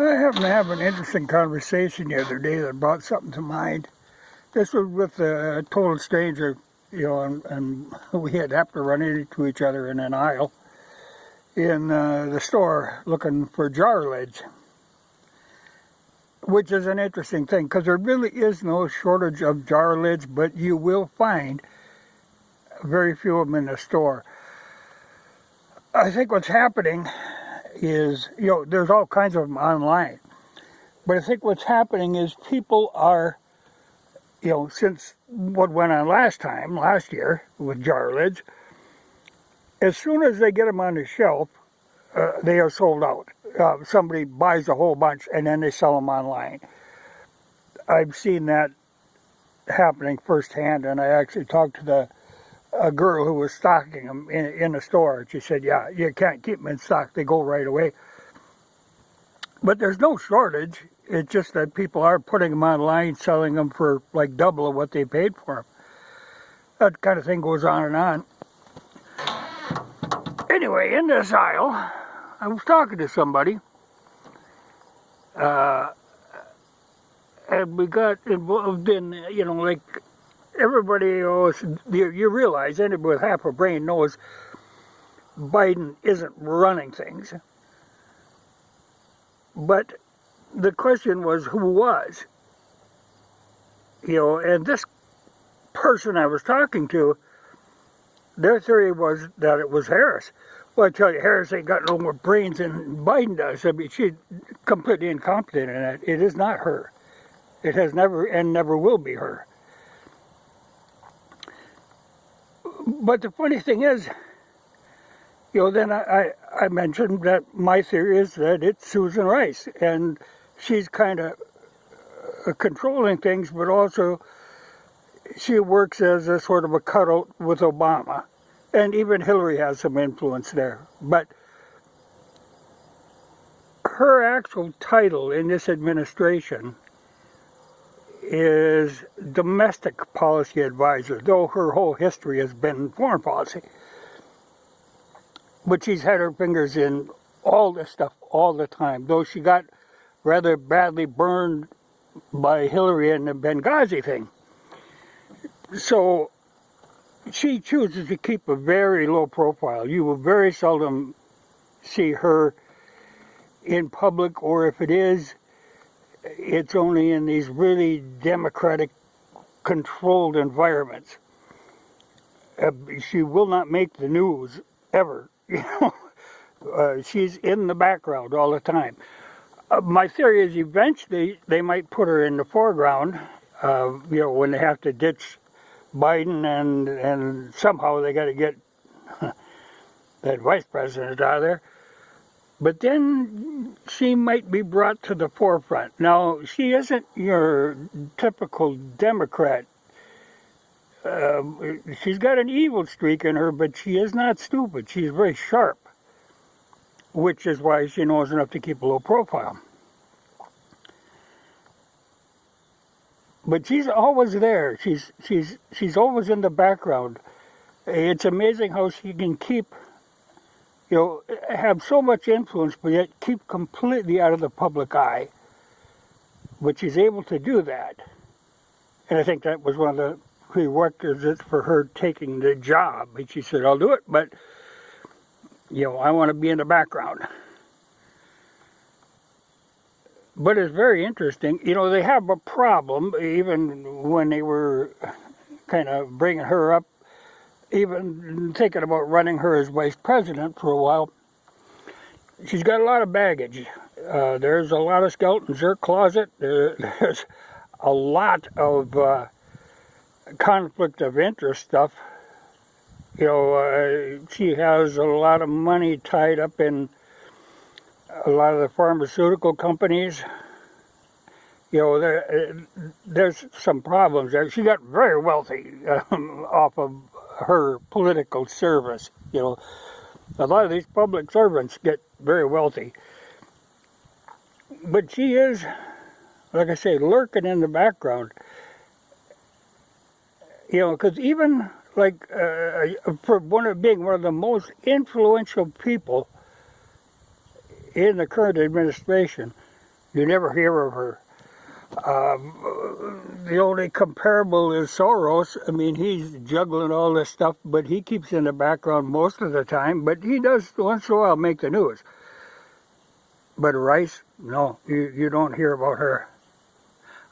I happened to have an interesting conversation the other day that brought something to mind. This was with a total stranger, and we had happened to run into each other in an aisle in the store looking for jar lids, which is an interesting thing because there really is no shortage of jar lids, but you will find very few of them in the store. I think what's happening is, there's all kinds of them online. But I think what's happening is people are, since what went on last year, with jar lids, as soon as they get them on the shelf, they are sold out. Somebody buys a whole bunch and then they sell them online. I've seen that happening firsthand, and I actually talked to a girl who was stocking them in the store. She said, yeah, you can't keep them in stock. They go right away. But there's no shortage. It's just that people are putting them online, selling them for like double of what they paid for them. That kind of thing goes on and on. Anyway, in this aisle, I was talking to somebody, and we got involved in, like everybody else, you realize anybody with half a brain knows Biden isn't running things. But the question was, who was? And this person I was talking to, their theory was that it was Harris. Well, I tell you, Harris ain't got no more brains than Biden does. I mean, she's completely incompetent in it. It is not her. It has never and never will be her. But the funny thing is, then I mentioned that my theory is that it's Susan Rice, and she's kind of controlling things, but also she works as a sort of a cutout with Obama, and even Hillary has some influence there. But her actual title in this administration is domestic policy advisor, though her whole history has been foreign policy. But she's had her fingers in all this stuff all the time, though she got rather badly burned by Hillary and the Benghazi thing. So she chooses to keep a very low profile. You will very seldom see her in public, or if it is, it's only in these really democratic controlled environments. She will not make the news ever. She's in the background all the time. My theory is eventually they might put her in the foreground, when they have to ditch Biden, and somehow they got to get that vice president out of there. But then she might be brought to the forefront. Now, she isn't your typical Democrat. She's got an evil streak in her, but she is not stupid. She's very sharp, which is why she knows enough to keep a low profile. But she's always there. She's always in the background. It's amazing how she can keep, have so much influence, but yet keep completely out of the public eye. But she's able to do that. And I think that was one of the prerequisites for her taking the job. And she said, I'll do it, but, I want to be in the background. But it's very interesting. They have a problem, even when they were kind of bringing her up, even thinking about running her as vice president for a while. She's got a lot of baggage. There's a lot of skeletons in her closet. There's a lot of conflict of interest stuff. She has a lot of money tied up in a lot of the pharmaceutical companies. There's some problems there. She got very wealthy off of her political service. A lot of these public servants get very wealthy. But she is, like I say, lurking in the background. Because even for being one of the most influential people in the current administration, You never hear of her. The only comparable is Soros. I mean, he's juggling all this stuff, but he keeps in the background most of the time. But he does once in a while make the news. But Rice, no, you don't hear about her.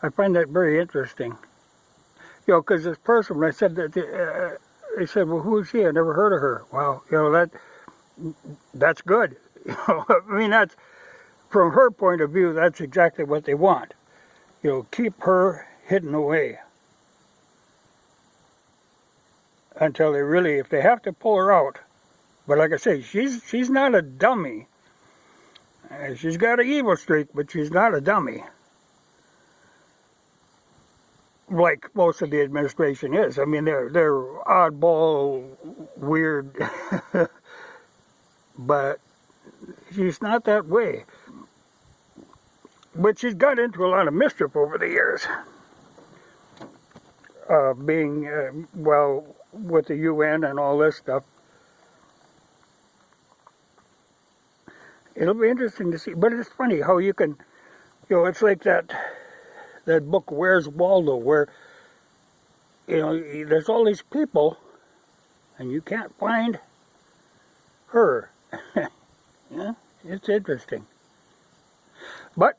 I find that very interesting. You know, because this person, when I said that, they said, well, who is she? I never heard of her. Well, you know, that's good. You know, I mean, that's, from her point of view, that's exactly what they want. You know, keep her hidden away. Until they really, if they have to pull her out. But like I say, she's not a dummy. She's got an evil streak, but she's not a dummy. Like most of the administration is. I mean, they're oddball, weird, but she's not that way. But she's got into a lot of mischief over the years. Being, well, with the UN and all this stuff. It'll be interesting to see. But it's funny how you can, you know, it's like that book, Where's Waldo, where, you know, there's all these people, and you can't find her. Yeah, it's interesting. But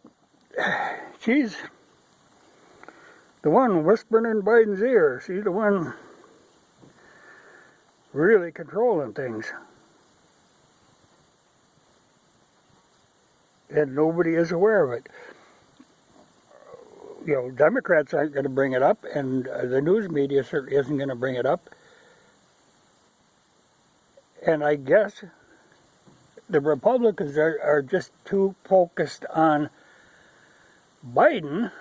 she's the one whispering in Biden's ear. She's the one really controlling things. And nobody is aware of it. You know, Democrats aren't going to bring it up, and the news media certainly isn't going to bring it up. And I guess the Republicans are just too focused on Biden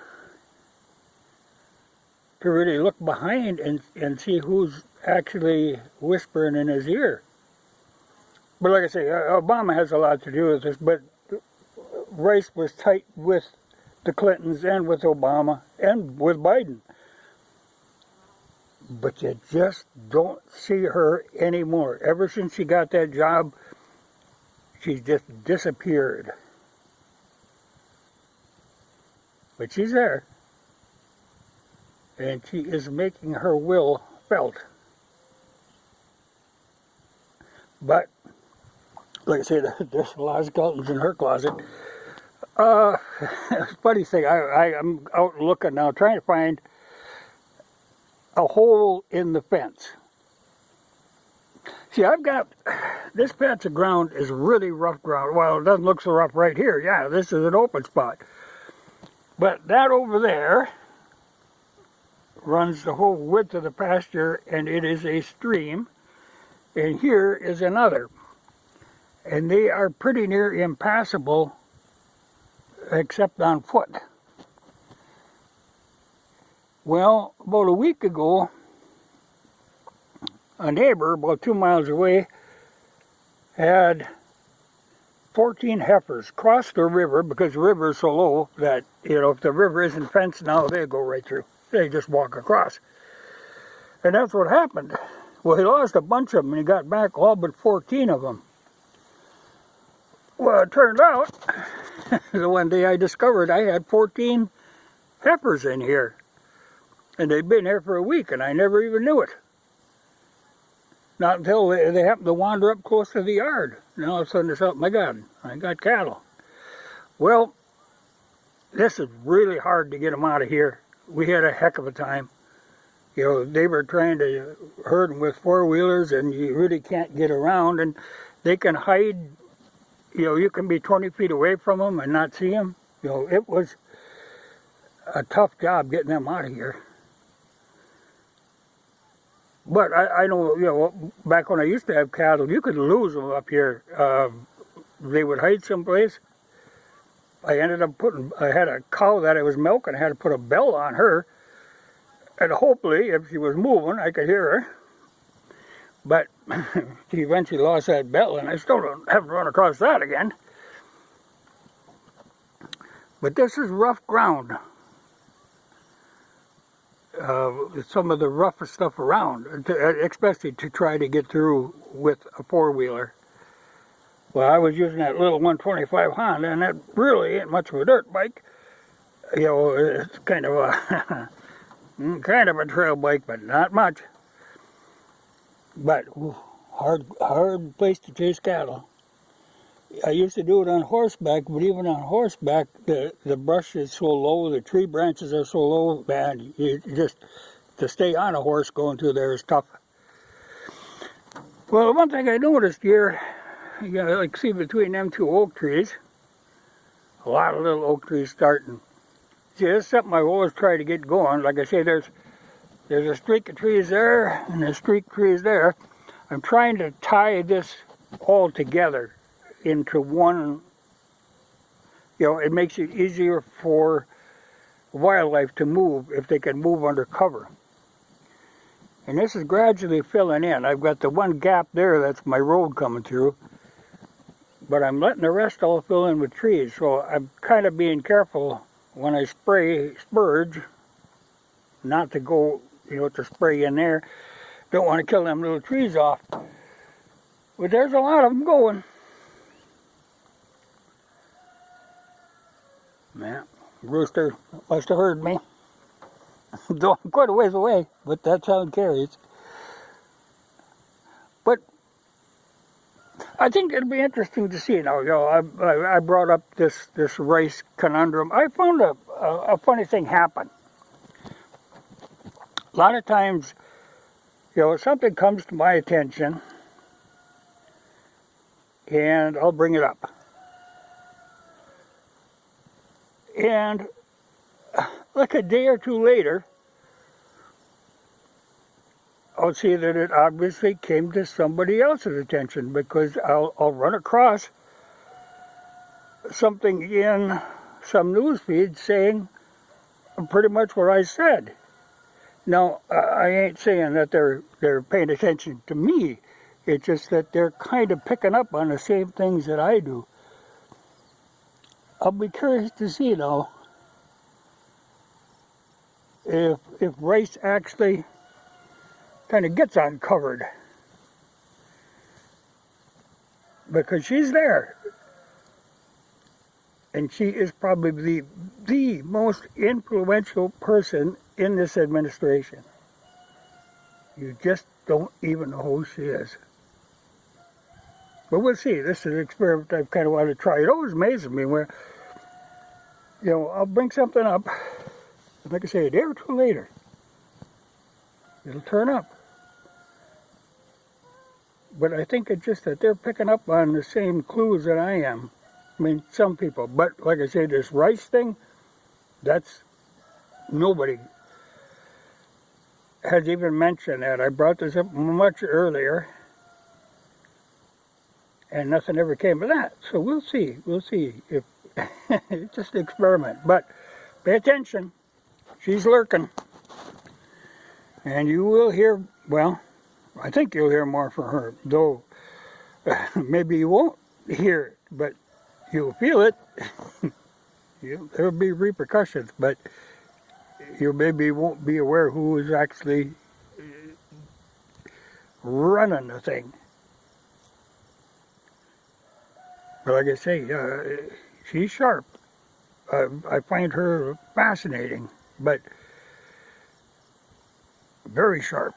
to really look behind and see who's actually whispering in his ear. But like I say, Obama has a lot to do with this, but Rice was tight with the Clintons and with Obama and with Biden. But you just don't see her anymore. Ever since she got that job, she's just disappeared. But she's there. And she is making her will felt. But, like I said, there's a lot of skeletons in her closet. Funny thing, I'm out looking now, trying to find a hole in the fence. See, I've got, this patch of ground is really rough ground. Well, it doesn't look so rough right here. Yeah, this is an open spot. But that over there runs the whole width of the pasture, and it is a stream. And here is another. And they are pretty near impassable, except on foot. Well, about a week ago, a neighbor about 2 miles away had 14 heifers cross the river, because the river is so low that, you know, if the river isn't fenced now, they go right through. They just walk across. And that's what happened. Well, he lost a bunch of them, and he got back all but 14 of them. Well, it turned out, the one day I discovered I had 14 heifers in here. And they'd been here for a week, and I never even knew it. Not until they happened to wander up close to the yard. And all of a sudden, it's, oh my God, I got cattle. Well, this is really hard to get them out of here. We had a heck of a time. You know, they were trying to herd them with four-wheelers, and you really can't get around. And they can hide, you know, you can be 20 feet away from them and not see them. You know, it was a tough job getting them out of here. But I know, you know, back when I used to have cattle, you could lose them up here. They would hide someplace. I ended up I had a cow that I was milking. I had to put a bell on her. And hopefully, if she was moving, I could hear her. But she eventually lost that bell, and I still haven't run across that again. But this is rough ground. Some of the roughest stuff around, especially to try to get through with a four-wheeler. Well, I was using that little 125 Honda, and that really ain't much of a dirt bike. You know, it's kind of a kind of a trail bike, but not much. But hard place to chase cattle. I used to do it on horseback, but even on horseback, the brush is so low, the tree branches are so low, man, you just, to stay on a horse going through there is tough. Well, the one thing I noticed here, you gotta like see between them two oak trees, a lot of little oak trees starting. See, this is something I've always tried to get going. Like I say, there's a streak of trees there, and a streak of trees there. I'm trying to tie this all together into one. You know, it makes it easier for wildlife to move if they can move under cover. And this is gradually filling in. I've got the one gap there, that's my road coming through. But I'm letting the rest all fill in with trees. So I'm kind of being careful when I spray spurge, not to go, you know, to spray in there. Don't want to kill them little trees off. But there's a lot of them going. Man, rooster must have heard me. Though I'm quite a ways away, but that sound carries. But I think it'll be interesting to see now. You know, I brought up this rice conundrum. I found a funny thing happen. A lot of times, you know, something comes to my attention, and I'll bring it up. And like a day or two later, I'll see that it obviously came to somebody else's attention, because I'll run across something in some news feed saying pretty much what I said. Now, I ain't saying that they're paying attention to me. It's just that they're kind of picking up on the same things that I do. I'll be curious to see now if rice actually kind of gets uncovered, because she's there, and she is probably the most influential person in this administration. You just don't even know who she is. But we'll see. This is an experiment I've kind of wanted to try. It always amazes me where, you know, I'll bring something up, and like I say, a day or two later, it'll turn up. But I think it's just that they're picking up on the same clues that I am. I mean, some people. But like I say, this rice thing, that's nobody has even mentioned that. I brought this up much earlier, and nothing ever came of that. So we'll see. We'll see if it's just an experiment. But pay attention. She's lurking. And you will hear, well, I think you'll hear more from her, though maybe you won't hear it, but you'll feel it. There'll be repercussions, but you maybe won't be aware who is actually running the thing. But like I say, she's sharp. I find her fascinating, but very sharp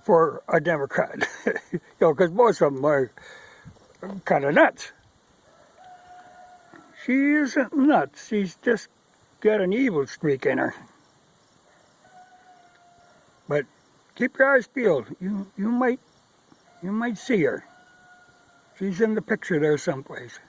for a Democrat. You know, because most of them are kind of nuts. She isn't nuts. She's just got an evil streak in her. But keep your eyes peeled. You might see her. She's in the picture there someplace.